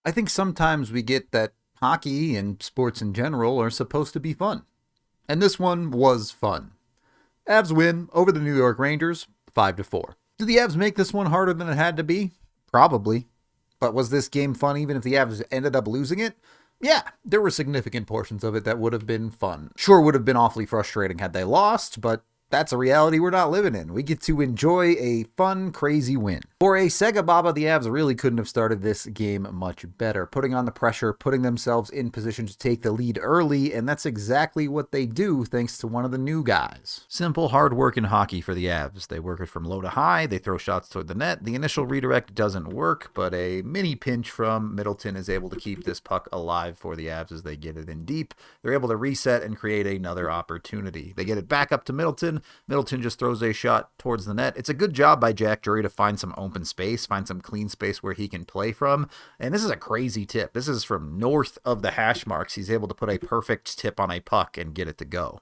I think sometimes we get that hockey and sports in general are supposed to be fun. And this one was fun. Avs win over the New York Rangers 5-4. Did the Avs make this one harder than it had to be? Probably. But was this game fun even if the Avs ended up losing it? Yeah, there were significant portions of it that would have been fun. Sure, would have been awfully frustrating had they lost, but that's a reality we're not living in. We get to enjoy a fun, crazy win. For a Sega Baba, the Avs really couldn't have started this game much better, putting on the pressure, putting themselves in position to take the lead early, and that's exactly what they do thanks to one of the new guys. Simple, hard work in hockey for the Avs. They work it from low to high, they throw shots toward the net. The initial redirect doesn't work, but a mini pinch from Middleton is able to keep this puck alive for the Avs as they get it in deep. They're able to reset and create another opportunity. They get it back up to Middleton. Middleton just throws a shot towards the net. It's a good job by Jack Drury to find some open space, find some clean space where he can play from. And this is a crazy tip. This is from north of the hash marks. He's able to put a perfect tip on a puck and get it to go.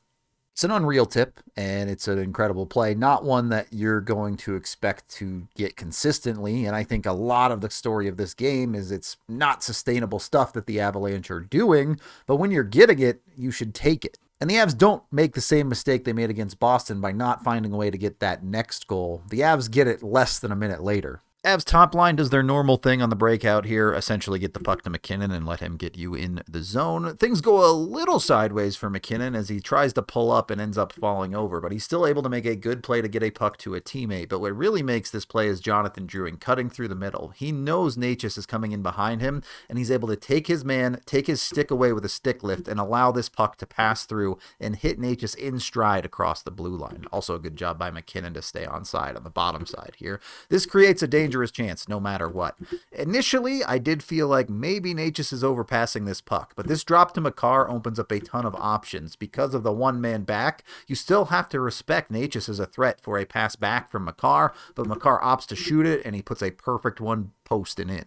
It's an unreal tip, and it's an incredible play. Not one that you're going to expect to get consistently, and I think a lot of the story of this game is it's not sustainable stuff that the Avalanche are doing, but when you're getting it, you should take it. And the Avs don't make the same mistake they made against Boston by not finding a way to get that next goal. The Avs get it less than a minute later. Avs top line does their normal thing on the breakout here, essentially get the puck to McKinnon and let him get you in the zone. Things go a little sideways for McKinnon as he tries to pull up and ends up falling over, but he's still able to make a good play to get a puck to a teammate. But what really makes this play is Jonathan Drouin cutting through the middle. He knows Necas is coming in behind him, and he's able to take his man, take his stick away with a stick lift, and allow this puck to pass through and hit Necas in stride across the blue line. Also a good job by McKinnon to stay onside on the bottom side here. This creates a dangerous chance no matter what. Initially, I did feel like maybe Necas is overpassing this puck, but this drop to Makar opens up a ton of options. Because of the one-man back, you still have to respect Necas as a threat for a pass back from Makar, but Makar opts to shoot it, and he puts a perfect one posting in.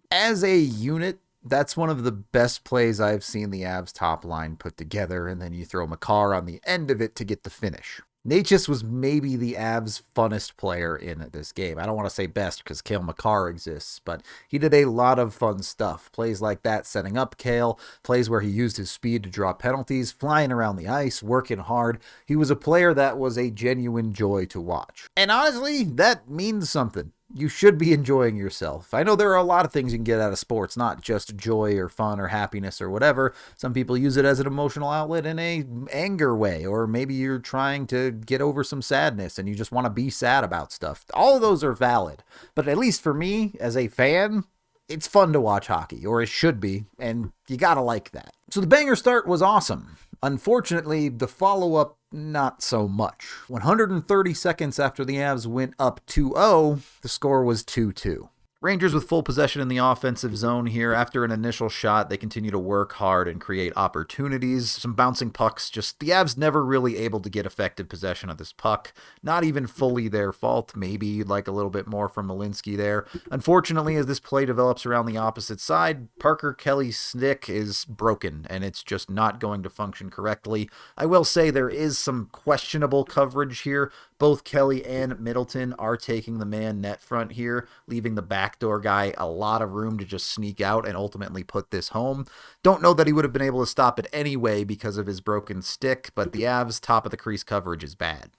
As a unit, that's one of the best plays I've seen the Avs top line put together, and then you throw Makar on the end of it to get the finish. Necas was maybe the Avs' funnest player in this game. I don't want to say best because Cale Makar exists, but he did a lot of fun stuff. Plays like that, setting up Cale, plays where he used his speed to draw penalties, flying around the ice, working hard. He was a player that was a genuine joy to watch. And honestly, that means something. You should be enjoying yourself. I know there are a lot of things you can get out of sports, not just joy or fun or happiness or whatever. Some people use it as an emotional outlet in a anger way, or maybe you're trying to get over some sadness and you just want to be sad about stuff. All of those are valid. But at least for me, as a fan, it's fun to watch hockey, or it should be, and you gotta like that. So the banger start was awesome. Unfortunately, the follow-up, not so much. 130 seconds after the Avs went up 2-0, the score was 2-2. Rangers with full possession in the offensive zone here. After an initial shot, they continue to work hard and create opportunities. Some bouncing pucks, just the Avs never really able to get effective possession of this puck. Not even fully their fault. Maybe you'd like a little bit more from Malinsky there. Unfortunately, as this play develops around the opposite side, Parker Kelly's stick is broken, and it's just not going to function correctly. I will say there is some questionable coverage here. Both Kelly and Middleton are taking the man net front here, leaving the backdoor guy a lot of room to just sneak out and ultimately put this home. Don't know that he would have been able to stop it anyway because of his broken stick, but the Avs' top of the crease coverage is bad.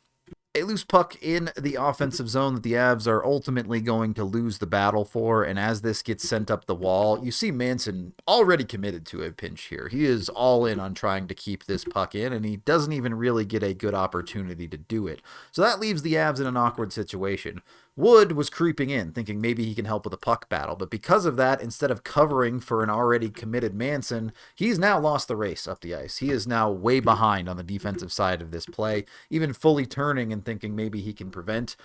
A loose puck in the offensive zone that the Avs are ultimately going to lose the battle for, and as this gets sent up the wall, you see Manson already committed to a pinch here. He is all in on trying to keep this puck in, and he doesn't even really get a good opportunity to do it. So that leaves the Avs in an awkward situation. Wood was creeping in, thinking maybe he can help with a puck battle, but because of that, instead of covering for an already committed Manson, he's now lost the race up the ice. He is now way behind on the defensive side of this play, even fully turning and thinking maybe he can prevent,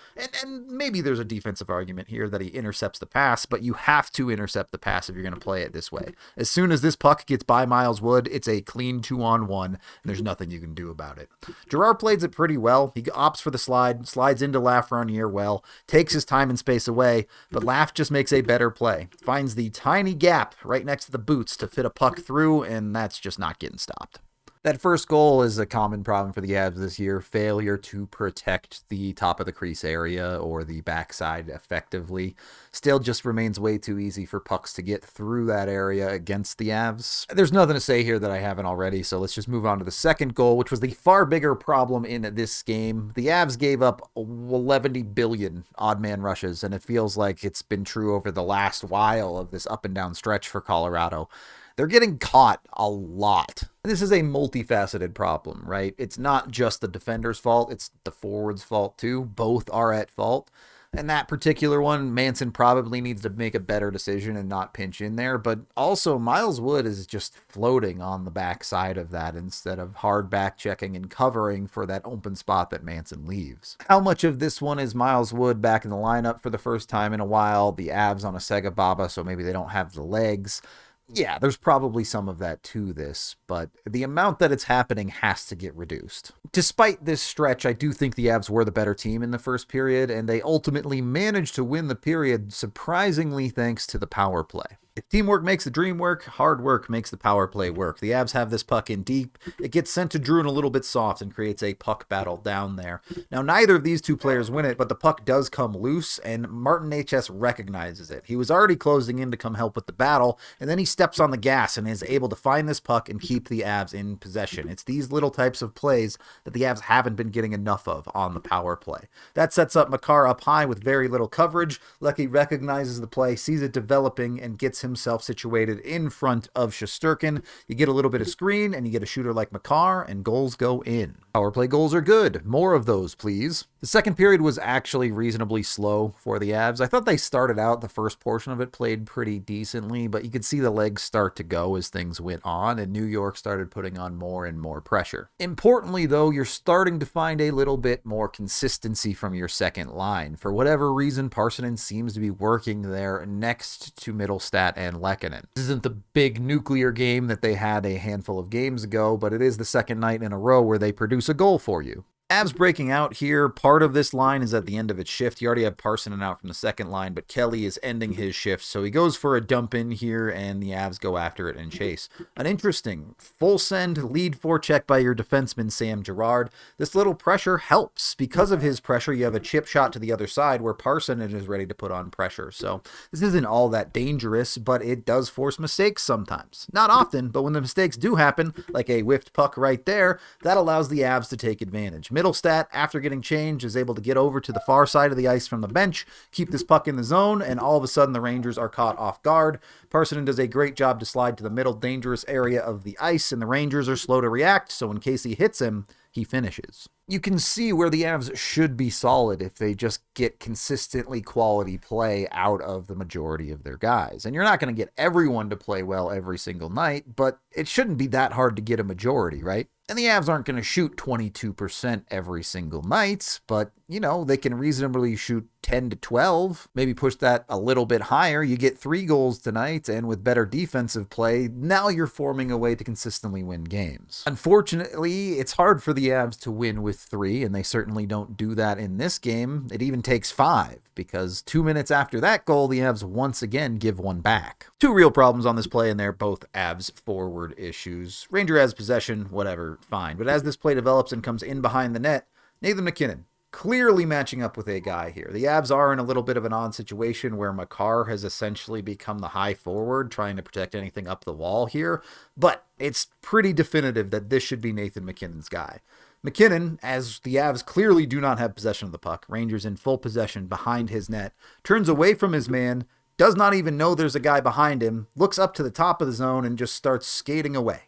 and maybe there's a defensive argument here that he intercepts the pass, but you have to intercept the pass if you're going to play it this way. As soon as this puck gets by Miles Wood, it's a clean 2-on-1, and there's nothing you can do about it. Girard plays it pretty well. He opts for the slide, slides into Lafreniere well, takes his time and space away, but Laff just makes a better play. Finds the tiny gap right next to the boots to fit a puck through, and that's just not getting stopped. That first goal is a common problem for the Avs this year. Failure to protect the top of the crease area or the backside effectively. Still just remains way too easy for pucks to get through that area against the Avs. There's nothing to say here that I haven't already, so let's just move on to the second goal, which was the far bigger problem in this game. The Avs gave up 11 billion odd man rushes, and it feels like it's been true over the last while of this up and down stretch for Colorado. They're getting caught a lot. This is a multifaceted problem, right? It's not just the defender's fault, it's the forward's fault too. Both are at fault. And that particular one, Manson probably needs to make a better decision and not pinch in there. But also, Miles Wood is just floating on the backside of that instead of hard back checking and covering for that open spot that Manson leaves. How much of this one is Miles Wood back in the lineup for the first time in a while? The Avs on a Sega Baba, so maybe they don't have the legs. Yeah, there's probably some of that to this, but the amount that it's happening has to get reduced. Despite this stretch, I do think the Avs were the better team in the first period, and they ultimately managed to win the period surprisingly thanks to the power play. If teamwork makes the dream work, hard work makes the power play work. The Avs have this puck in deep. It gets sent to Druin a little bit soft and creates a puck battle down there. Now, neither of these two players win it, but the puck does come loose, and Martin HS recognizes it. He was already closing in to come help with the battle, and then he steps on the gas and is able to find this puck and keep the Avs in possession. It's these little types of plays that the Avs haven't been getting enough of on the power play. That sets up Makar up high with very little coverage. Lecky recognizes the play, sees it developing, and gets himself situated in front of Shesterkin. You get a little bit of screen, and you get a shooter like Makar, and goals go in. Power play goals are good. More of those, please. The second period was actually reasonably slow for the Avs. I thought they started out, the first portion of it played pretty decently, but you could see the legs start to go as things went on, and New York started putting on more and more pressure. Importantly, though, you're starting to find a little bit more consistency from your second line. For whatever reason, Parssinen seems to be working there next to Middlestat and Lehkonen. This isn't the big nuclear game that they had a handful of games ago, but it is the second night in a row where they produce a goal for you. Avs breaking out here. Part of this line is at the end of its shift. You already have Parssinen out from the second line, but Kelly is ending his shift, so he goes for a dump in here, and the Avs go after it and chase. An interesting full send lead forecheck by your defenseman, Sam Girard. This little pressure helps. Because of his pressure, you have a chip shot to the other side where Parssinen is ready to put on pressure. So this isn't all that dangerous, but it does force mistakes sometimes. Not often, but when the mistakes do happen, like a whiffed puck right there, that allows the Avs to take advantage. Middlestat, after getting changed, is able to get over to the far side of the ice from the bench, keep this puck in the zone, and all of a sudden the Rangers are caught off guard. Parssinen does a great job to slide to the middle dangerous area of the ice, and the Rangers are slow to react, so in case he hits him, he finishes. You can see where the Avs should be solid if they just get consistently quality play out of the majority of their guys. And you're not going to get everyone to play well every single night, but it shouldn't be that hard to get a majority, right? And the Avs aren't going to shoot 22% every single night, but, you know, they can reasonably shoot 10 to 12, maybe push that a little bit higher. You get 3 goals tonight, and with better defensive play, now you're forming a way to consistently win games. Unfortunately, it's hard for the Avs to win with 3, and they certainly don't do that in this game. It even takes 5, because 2 minutes after that goal, the Avs once again give one back. 2 real problems on this play, and they're both Avs forward issues. Ranger has possession, whatever, fine. But as this play develops and comes in behind the net, Nathan MacKinnon clearly matching up with a guy here. The Avs are in a little bit of an odd situation where Makar has essentially become the high forward, trying to protect anything up the wall here, but it's pretty definitive that this should be Nathan MacKinnon's guy. MacKinnon, as the Avs clearly do not have possession of the puck, Rangers in full possession behind his net, turns away from his man, does not even know there's a guy behind him, looks up to the top of the zone and just starts skating away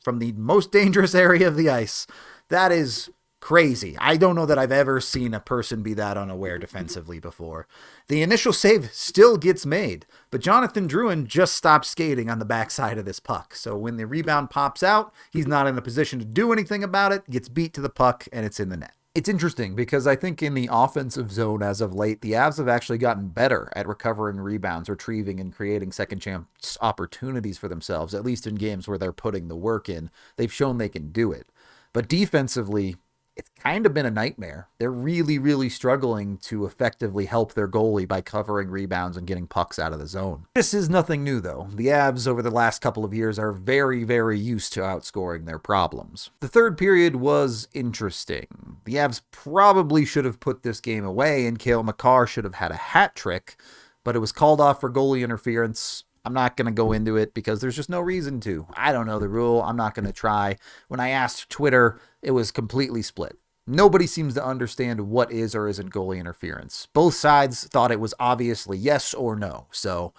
from the most dangerous area of the ice. That is crazy. I don't know that I've ever seen a person be that unaware defensively before. The initial save still gets made, but Jonathan Drouin just stops skating on the backside of this puck. So when the rebound pops out, he's not in a position to do anything about it, gets beat to the puck, and it's in the net. It's interesting because I think in the offensive zone as of late, the Avs have actually gotten better at recovering rebounds, retrieving, and creating second chance opportunities for themselves, at least in games where they're putting the work in. They've shown they can do it. But defensively, it's kind of been a nightmare. They're really, really struggling to effectively help their goalie by covering rebounds and getting pucks out of the zone. This is nothing new, though. The Avs over the last couple of years are very, very used to outscoring their problems. The third period was interesting. The Avs probably should have put this game away, and Cale Makar should have had a hat trick, but it was called off for goalie interference. I'm not going to go into it because there's just no reason to. I don't know the rule. I'm not going to try. When I asked Twitter, it was completely split. Nobody seems to understand what is or isn't goalie interference. Both sides thought it was obviously yes or no, so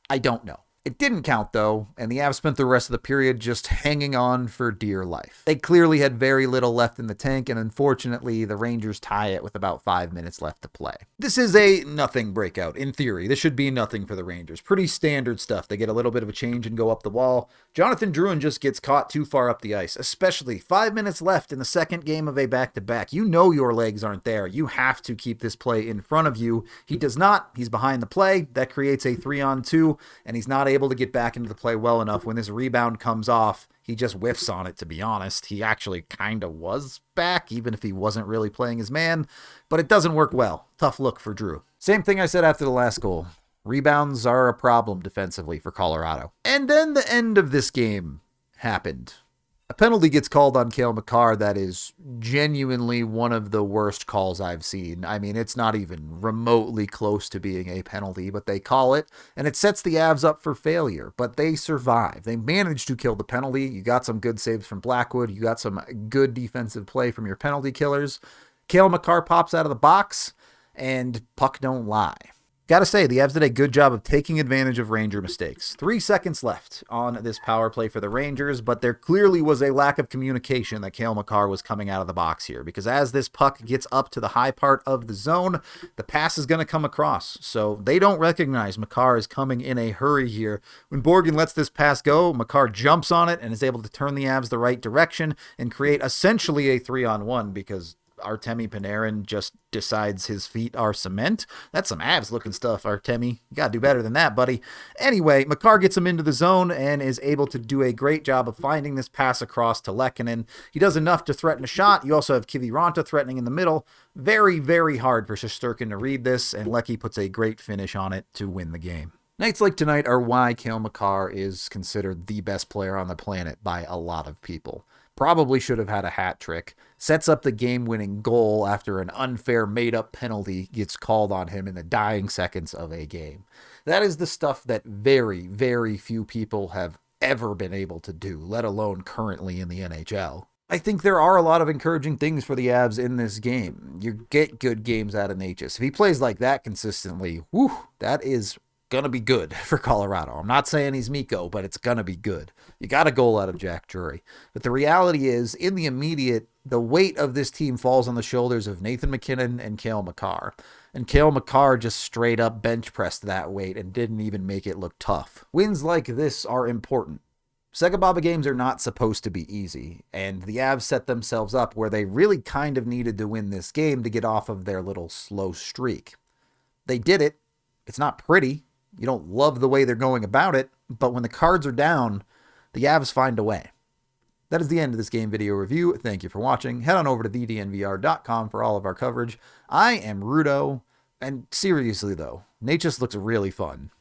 I don't know. It didn't count, though, and the Avs spent the rest of the period just hanging on for dear life. They clearly had very little left in the tank, and unfortunately, the Rangers tie it with about 5 minutes left to play. This is a nothing breakout, in theory. This should be nothing for the Rangers. Pretty standard stuff. They get a little bit of a change and go up the wall. Jonathan Drouin just gets caught too far up the ice, especially 5 minutes left in the second game of a back-to-back. You know your legs aren't there. You have to keep this play in front of you. He does not. He's behind the play. That creates a 3-on-2, and he's not able to get back into the play well enough. When this rebound comes off, he just whiffs on it, to be honest. He actually kind of was back, even if he wasn't really playing his man, but it doesn't work well. Tough look for Drew. Same thing I said after the last goal. Rebounds are a problem defensively for Colorado. And then the end of this game happened. A penalty gets called on Cale Makar that is genuinely one of the worst calls I've seen. I mean, it's not even remotely close to being a penalty, but they call it, and it sets the Avs up for failure. But they survive. They managed to kill the penalty. You got some good saves from Blackwood. You got some good defensive play from your penalty killers. Cale Makar pops out of the box, and puck don't lie. Gotta say, the Avs did a good job of taking advantage of Ranger mistakes. 3 seconds left on this power play for the Rangers, but there clearly was a lack of communication that Cale Makar was coming out of the box here, because as this puck gets up to the high part of the zone, the pass is going to come across. So they don't recognize Makar is coming in a hurry here. When Borgen lets this pass go, Makar jumps on it and is able to turn the Avs the right direction and create essentially a 3-on-1 because Artemi Panarin just decides his feet are cement. That's some Avs looking stuff, Artemi. You gotta do better than that, buddy. Anyway, Makar gets him into the zone and is able to do a great job of finding this pass across to Lehkonen. He does enough to threaten a shot. You also have Kiviranta threatening in the middle. Very, very hard for Shesterkin to read this, and Lecky puts a great finish on it to win the game. Nights like tonight are why Cale Makar is considered the best player on the planet by a lot of people. Probably should have had a hat trick. Sets up the game-winning goal after an unfair made-up penalty gets called on him in the dying seconds of a game. That is the stuff that very, very few people have ever been able to do, let alone currently in the NHL. I think there are a lot of encouraging things for the Avs in this game. You get good games out of Necas. If he plays like that consistently, whew, that is gonna be good for Colorado. I'm not saying he's Mikko, but it's gonna be good. You got a goal out of Jack Drury. But the reality is, in the immediate, the weight of this team falls on the shoulders of Nathan MacKinnon and Cale Makar. And Cale Makar just straight up bench pressed that weight and didn't even make it look tough. Wins like this are important. Segababa games are not supposed to be easy, and the Avs set themselves up where they really kind of needed to win this game to get off of their little slow streak. They did it. It's not pretty. You don't love the way they're going about it, but when the cards are down, the Avs find a way. That is the end of this game video review. Thank you for watching. Head on over to thednvr.com for all of our coverage. I am Rudo, and seriously though, Necas looks really fun.